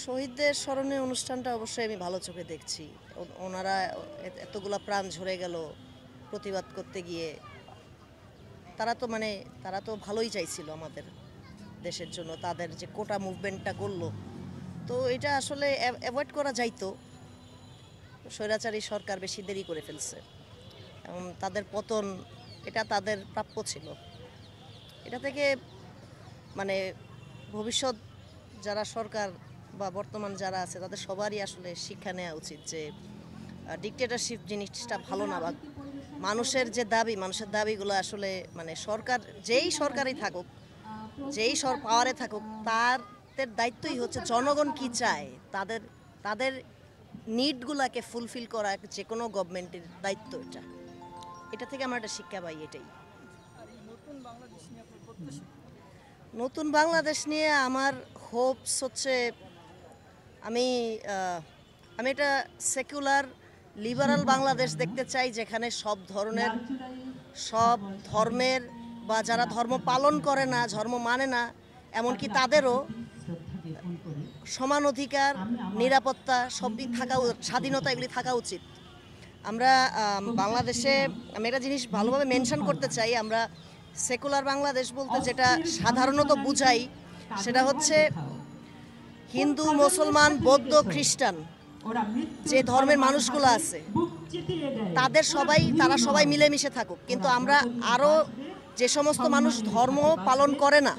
শহীদদের স্মরণে অনুষ্ঠানটা অবশ্যই আমি ভালো চোখে দেখছি। ওনারা এতগুলা প্রাণ ঝরে গেল প্রতিবাদ করতে গিয়ে। তারা তো ভালোই চাইছিল আমাদের দেশের জন্য। তাদের যে কোটা মুভমেন্টটা করলো, তো এটা আসলে অ্যাভয়েড করা যাইতো। স্বৈরাচারী সরকার বেশি দেরি করে ফেলছে এবং তাদের পতন এটা তাদের প্রাপ্য ছিল। এটা থেকে মানে ভবিষ্যৎ যারা সরকার বা বর্তমান যারা আছে তাদের সবারই আসলে শিক্ষা নেওয়া উচিত যে ডিক্টেটরশিপ জিনিসটা ভালো না। বা মানুষের মানুষের দাবিগুলো আসলে সরকার যেই সরকারই থাকুক, যেই পাওয়ারে থাকুক, তাদের দায়িত্বই হচ্ছে জনগণ কি চায় তাদের তাদের নিডগুলাকে ফুলফিল করা যে কোনো গভর্নমেন্টের দায়িত্ব। এটা থেকে আমরা একটা শিক্ষা পাই। এটাই নতুন বাংলাদেশ নিয়ে আমার হোপস হচ্ছে আমি এটা সেকুলার লিবারাল বাংলাদেশ দেখতে চাই, যেখানে সব ধর্মের বা যারা ধর্ম পালন করে না, ধর্ম মানে না, এমনকি তাদেরও সমান অধিকার, নিরাপত্তা, সবই থাকা, স্বাধীনতা, এগুলি থাকা উচিত। আমরা বাংলাদেশে আমি একটা জিনিস ভালোভাবে মেনশন করতে চাই। আমরা সেকুলার বাংলাদেশ বলতে যেটা সাধারণত বুঝাই সেটা হচ্ছে হিন্দু, মুসলমান, বৌদ্ধ, খ্রিস্টান যে ধর্মের মানুষগুলো আছে তারা সবাই মিলেমিশে থাকুক। কিন্তু আমরা আরও যে সমস্ত মানুষ ধর্ম পালন করে না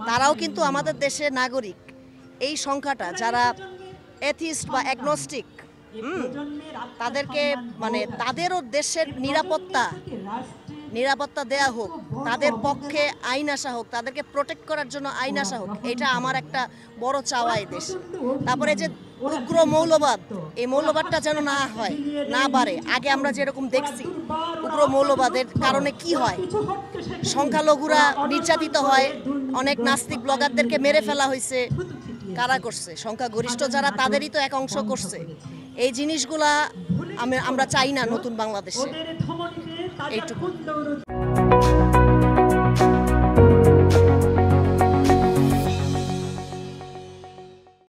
তারাও কিন্তু আমাদের দেশের নাগরিক। এই সংখ্যাটা যারা এথিস্ট বা অ্যাগনস্টিক, তাদেরকে তাদেরও দেশের নিরাপত্তা দেয়া হোক, তাদের পক্ষে আইন আসা হোক, তাদেরকে প্রোটেক্ট করার জন্য আইন আসা হোক। এটা আমার একটা বড় চাওয়া এই দেশে। তারপরে যে উগ্র মৌলবাদ, এই মৌলবাদটা যেন না বাড়ে। আগে আমরা যেরকম দেখছি উগ্র মৌলবাদের কারণে কি হয়, সংখ্যালঘুরা নির্যাতিত হয়, অনেক নাস্তিক ব্লগারদেরকে মেরে ফেলা হয়েছে। কারা করছে? সংখ্যাগরিষ্ঠ যারা, তাদেরই তো এক অংশ করছে। এই জিনিসগুলা আমরা চাই না নতুন বাংলাদেশে। এইটুকু।